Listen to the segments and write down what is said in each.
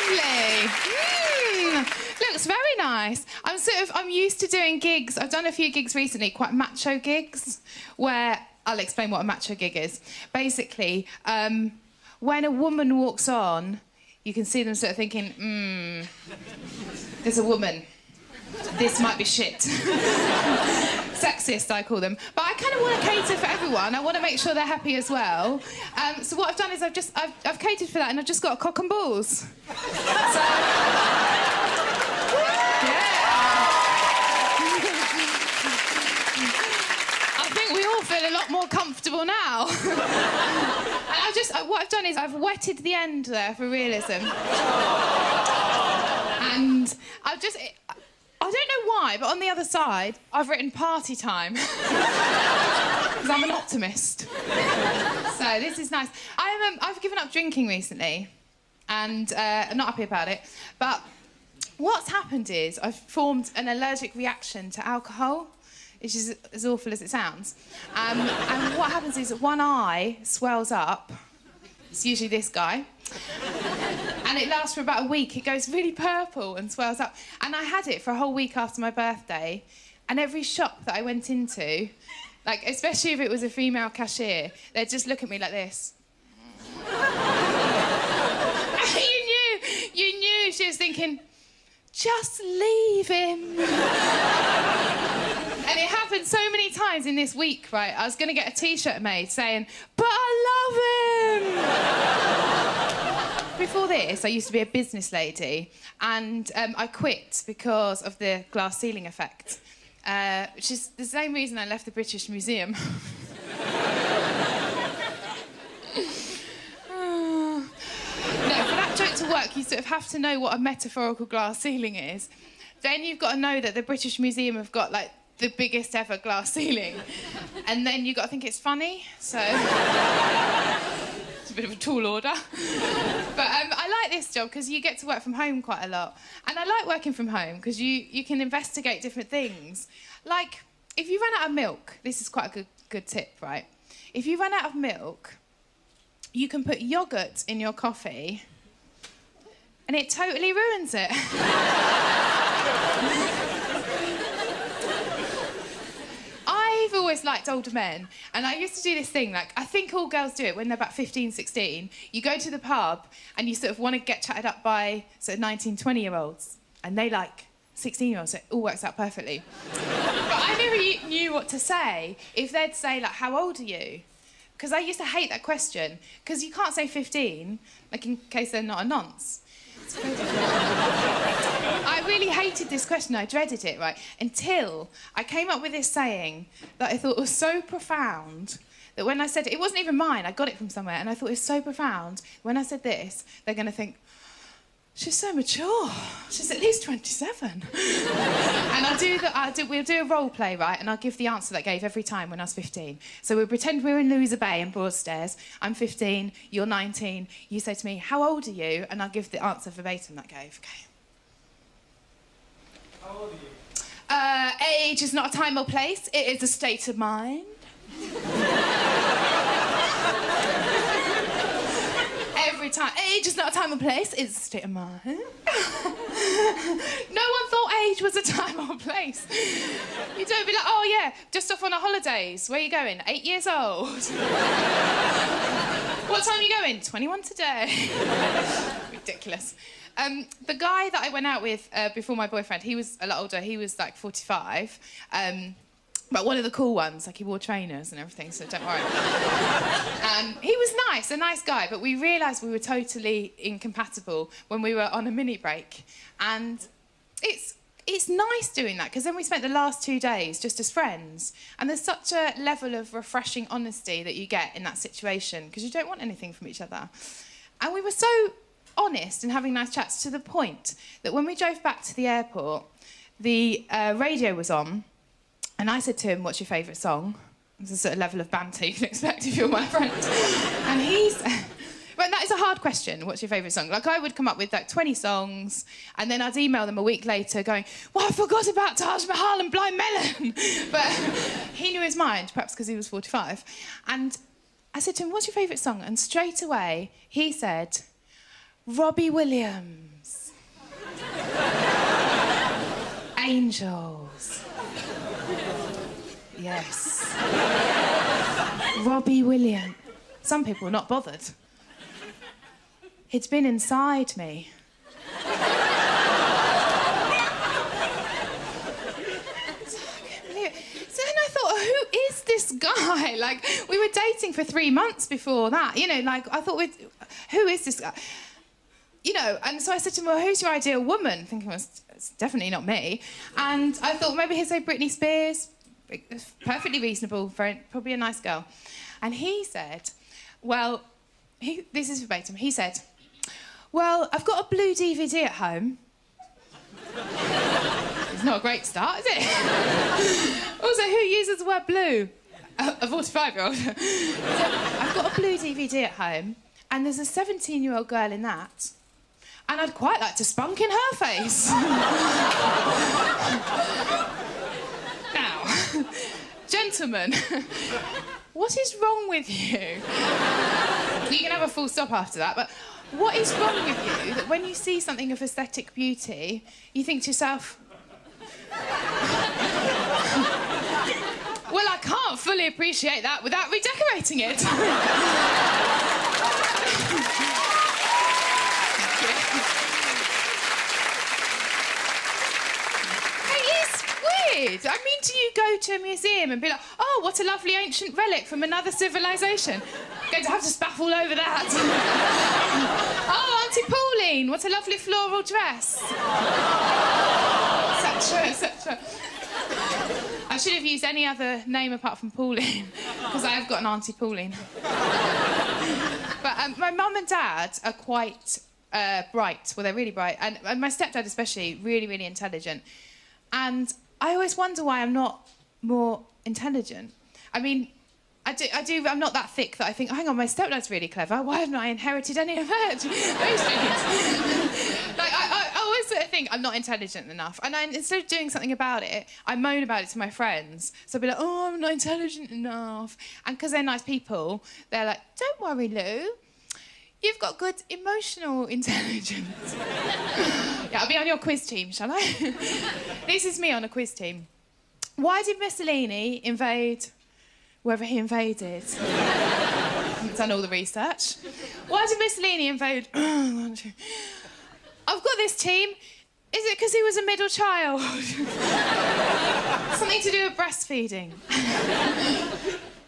Lovely. Looks very nice. I'm used to doing gigs. I've done a few gigs recently, quite macho gigs, where I'll explain what a macho gig is. Basically, when a woman walks on, you can see them sort of thinking, there's a woman. This might be shit. Sexist, I call them. But I kind of want to cater for everyone. I want to make sure they're happy as well. So what I've done is I've catered for that, and I've just got a cock and balls. So, I think we all feel a lot more comfortable now. And what I've done is I've wetted the end there for realism. And I don't know why, but on the other side, I've written party time. Because I'm an optimist. So this is nice. I've given up drinking recently, and I'm not happy about it. But what's happened is I've formed an allergic reaction to alcohol, which is as awful as it sounds. And what happens is one eye swells up. It's usually this guy. And it lasts for about a week. It goes really purple and swells up. And I had it for a whole week after my birthday. And every shop that I went into, like, especially if it was a female cashier, they'd just look at me like this. You knew she was thinking, just leave him. And it happened so many times in this week, right? I was going to get a T-shirt made saying, but I love him. Before this, I used to be a business lady, and I quit because of the glass ceiling effect, which is the same reason I left the British Museum. No, for that joke to work, you sort of have to know what a metaphorical glass ceiling is. Then you've got to know that the British Museum have got, like, the biggest ever glass ceiling. And then you've got to think it's funny, so... It's a bit of a tall order. But I like this job because you get to work from home quite a lot. And I like working from home because you can investigate different things. Like, if you run out of milk, this is quite a good tip, right? If you run out of milk, you can put yoghurt in your coffee and it totally ruins it. I've always liked older men, and I used to do this thing, like, I think all girls do it when they're about 15, 16. You go to the pub and you sort of want to get chatted up by sort of 19, 20-year-olds, and they like 16-year-olds, so it all works out perfectly. But I never knew what to say if they'd say, like, how old are you? Because I used to hate that question, because you can't say 15, like, in case they're not a nonce. It's very difficult. I really hated this question. I dreaded it, right? Until I came up with this saying that I thought was so profound that when I said it, it wasn't even mine. I got it from somewhere, and I thought it was so profound. When I said this, they're going to think, she's so mature. She's at least 27. And we'll do a role play, right? And I'll give the answer that I gave every time when I was 15. So we'll pretend we're in Louisa Bay in Broadstairs. I'm 15, you're 19. You say to me, how old are you? And I'll give the answer verbatim that I gave. Okay. How old are you? Age is not a time or place. It is a state of mind. Every time. Age is not a time or place, it's a state of mind. No one thought age was a time or place. You don't be like, oh yeah, just off on a holidays. Where are you going? 8 years old. What time are you going? 21 today. Ridiculous. The guy that I went out with before my boyfriend, he was a lot older. He was like 45. But one of the cool ones, like he wore trainers and everything, so don't worry. He was nice, a nice guy, but we realised we were totally incompatible when we were on a mini break. And it's nice doing that, because then we spent the last 2 days just as friends. And there's such a level of refreshing honesty that you get in that situation, because you don't want anything from each other. And we were so honest and having nice chats to the point that when we drove back to the airport, the radio was on. And I said to him, what's your favourite song? It's a sort of level of banter you can expect if you're my friend. And he said, well, that is a hard question, what's your favourite song? Like, I would come up with, like, 20 songs, and then I'd email them a week later going, well, I forgot about Taj Mahal and Blind Melon. But he knew his mind, perhaps because he was 45. And I said to him, what's your favourite song? And straight away, he said, Robbie Williams. Angels. Yes. Robbie Williams. Some people are not bothered. He'd been inside me. So then I thought, who is this guy? Like, we were dating for 3 months before that. You know, like, I thought, who is this guy? You know, and so I said to him, well, who's your ideal woman? Thinking, well, it's definitely not me. And I thought maybe he'd say Britney Spears. Perfectly reasonable, probably a nice girl. And he said, well, this is verbatim. He said, well, I've got a blue DVD at home. It's not a great start, is it? Also, who uses the word blue? A 45-year-old. So, I've got a blue DVD at home, and there's a 17-year-old girl in that, and I'd quite like to spunk in her face. Now, gentlemen, what is wrong with you? You can have a full stop after that, but what is wrong with you that when you see something of aesthetic beauty, you think to yourself, well, I can't fully appreciate that without redecorating it. It is weird. I mean, do you go to a museum and be like, oh, what a lovely ancient relic from another civilization? Going to have to spaff all over that. Oh, Auntie Pauline, what a lovely floral dress. Etc., etc. I should have used any other name apart from Pauline, because I have got an Auntie Pauline. But my mum and dad are quite bright. Well, they're really bright. And my stepdad especially, really, really intelligent. And I always wonder why I'm not more intelligent. I mean, I'm not that thick that I think, oh, hang on, my stepdad's really clever. Why haven't I inherited any of that? Those things. Like, I always sort of think I'm not intelligent enough. And instead of doing something about it, I moan about it to my friends. So I'll be like, oh, I'm not intelligent enough. And because they're nice people, they're like, don't worry, Lou. You've got good emotional intelligence. Yeah, I'll be on your quiz team, shall I? This is me on a quiz team. Why did Mussolini invade wherever he invaded? I've done all the research. Why did Mussolini invade? I've got this team. Is it because he was a middle child? Something to do with breastfeeding.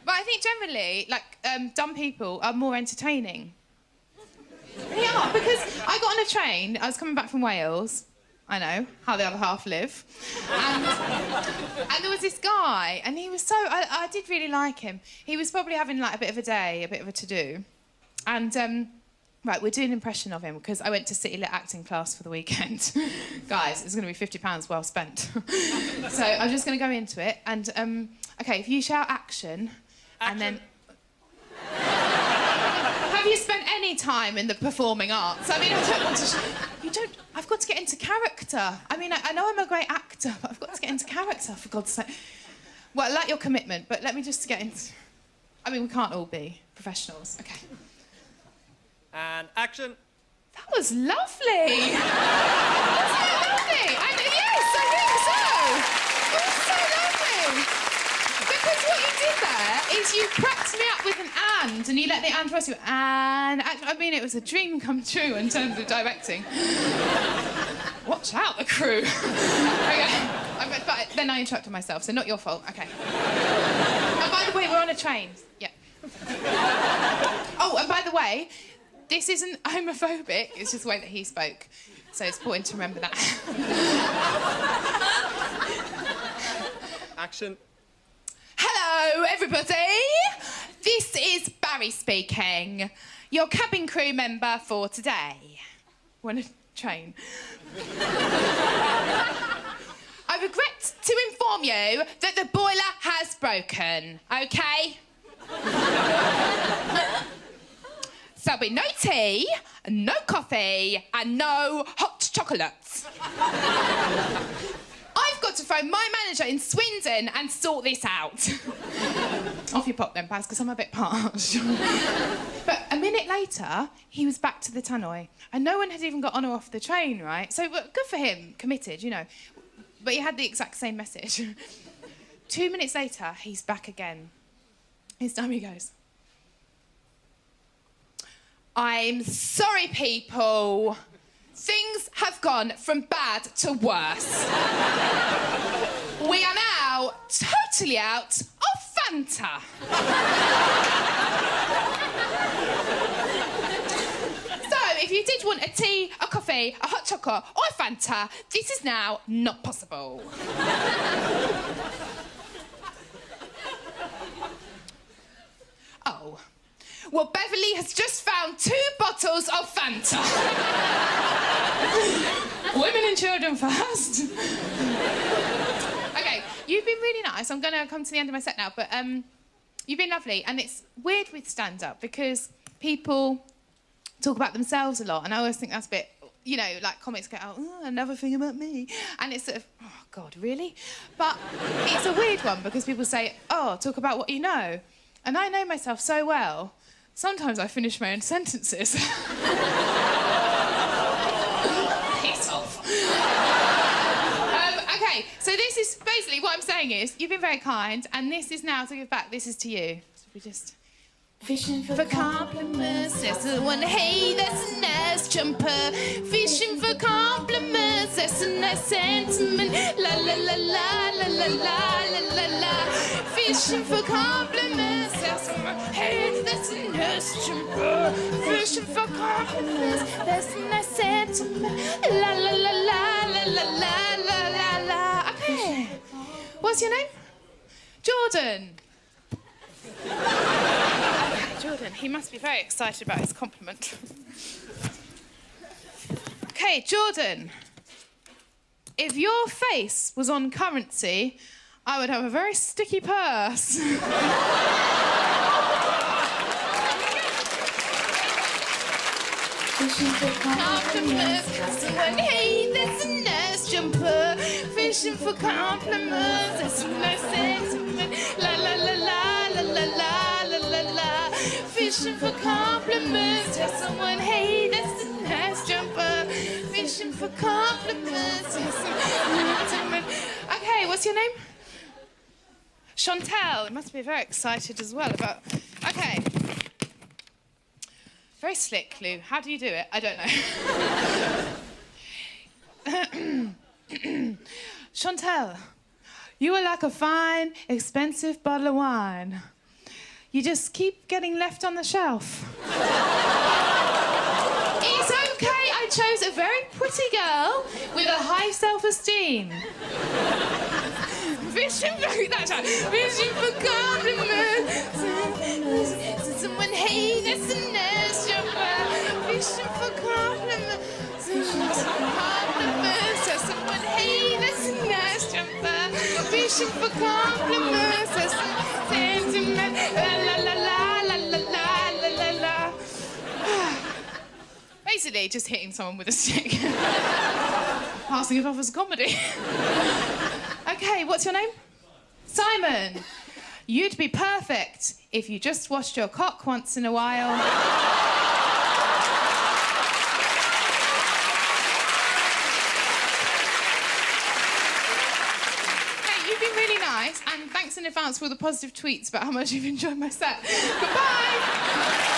But I think generally, like, dumb people are more entertaining. They are, because I got on a train, I was coming back from Wales. I know, how the other half live. And there was this guy, and he was so... I did really like him. He was probably having, like, a bit of a day, a bit of a to-do. And, right, we're doing an impression of him, because I went to City Lit acting class for the weekend. Guys, it's going to be £50 well spent. So I'm just going to go into it, and, OK, if you shout action, and then... Have you spent any time in the performing arts? I mean, I don't want to... You don't... I've got to get into character. I mean, I know I'm a great actor, but I've got to get into character, for God's sake. Well, I like your commitment, but let me just get into... I mean, we can't all be professionals. OK. And action. That was lovely. Wasn't that lovely? Yes, I think so. It was so lovely. Because what you did there is you cracked me up with an and you let the and rest you. And I mean, it was a dream come true in terms of directing. Watch out, the crew. OK. But then I interrupted myself, so not your fault. OK. And by the way, we're on a train. Yeah. Oh, and by the way, this isn't homophobic. It's just the way that he spoke. So it's important to remember that. Action. Hello, everybody. This is Barry speaking, your cabin crew member for today. We're on a train. I regret to inform you that the boiler has broken, OK? So there'll be no tea, no coffee, and no hot chocolates. I've got to phone my manager in Swindon and sort this out. Off you pop then, Baz, because I'm a bit parched. But a minute later, he was back to the tannoy. And no one had even got on or off the train, right? So good for him, committed, you know. But he had the exact same message. 2 minutes later, he's back again. This time he goes, I'm sorry, people. Things have gone from bad to worse. We are now totally out of Fanta. So, if you did want a tea, a coffee, a hot chocolate, or a Fanta, this is now not possible. Oh. Well, Beverly has just found 2 bottles of Fanta. Women and children first. OK, you've been really nice. I'm going to come to the end of my set now, but you've been lovely. And it's weird with stand-up because people talk about themselves a lot, and I always think that's a bit, you know, like comics go, oh, another thing about me. And it's sort of, oh, God, really? But it's a weird one because people say, oh, talk about what you know. And I know myself so well. Sometimes I finish my own sentences. Piss off. OK, so this is basically what I'm saying is you've been very kind, and this is now to give back. This is to you. So we just fishing for compliments. There's the one. Hey, that's a nice jumper. Fishing for compliments. That's a nice sentiment. La la la la la la la la la la. Fishing for compliments. That's a hey, that's a nice jumper. Fishing for compliments. That's a nice sentiment. La la la la la la la la la la. Okay. What's your name? Jordan. Jordan, he must be very excited about his compliment. OK, Jordan, if your face was on currency, I would have a very sticky purse. Fishing for compliments, someone, hey, that's a nice jumper. Fishing for compliments, that's a nice sentiment. La la la la la la la la la la. Fishing for compliments, tell someone, hey, that's a nice jumper. Fishing for compliments, that's a nice sentiment. Okay, what's your name? Chantal. You must be very excited as well about. Okay. Very slick, Lou. How do you do it? I don't know. Chantal, you are like a fine, expensive bottle of wine. You just keep getting left on the shelf. It's okay, I chose a very pretty girl with a high self-esteem. Fishing for compliments. Someone, hey, that's a nice jumper. Fishing for compliments. Fishing for compliments. Someone, hey, that's a nice jumper. Fishing for compliments. That's a sentiment. La la la la la la la la la. Basically, just hitting someone with a stick. Passing it off as comedy. OK, what's your name? Simon. You'd be perfect if you just washed your cock once in a while. Hey, you've been really nice, and thanks in advance for all the positive tweets about how much you've enjoyed my set. Goodbye.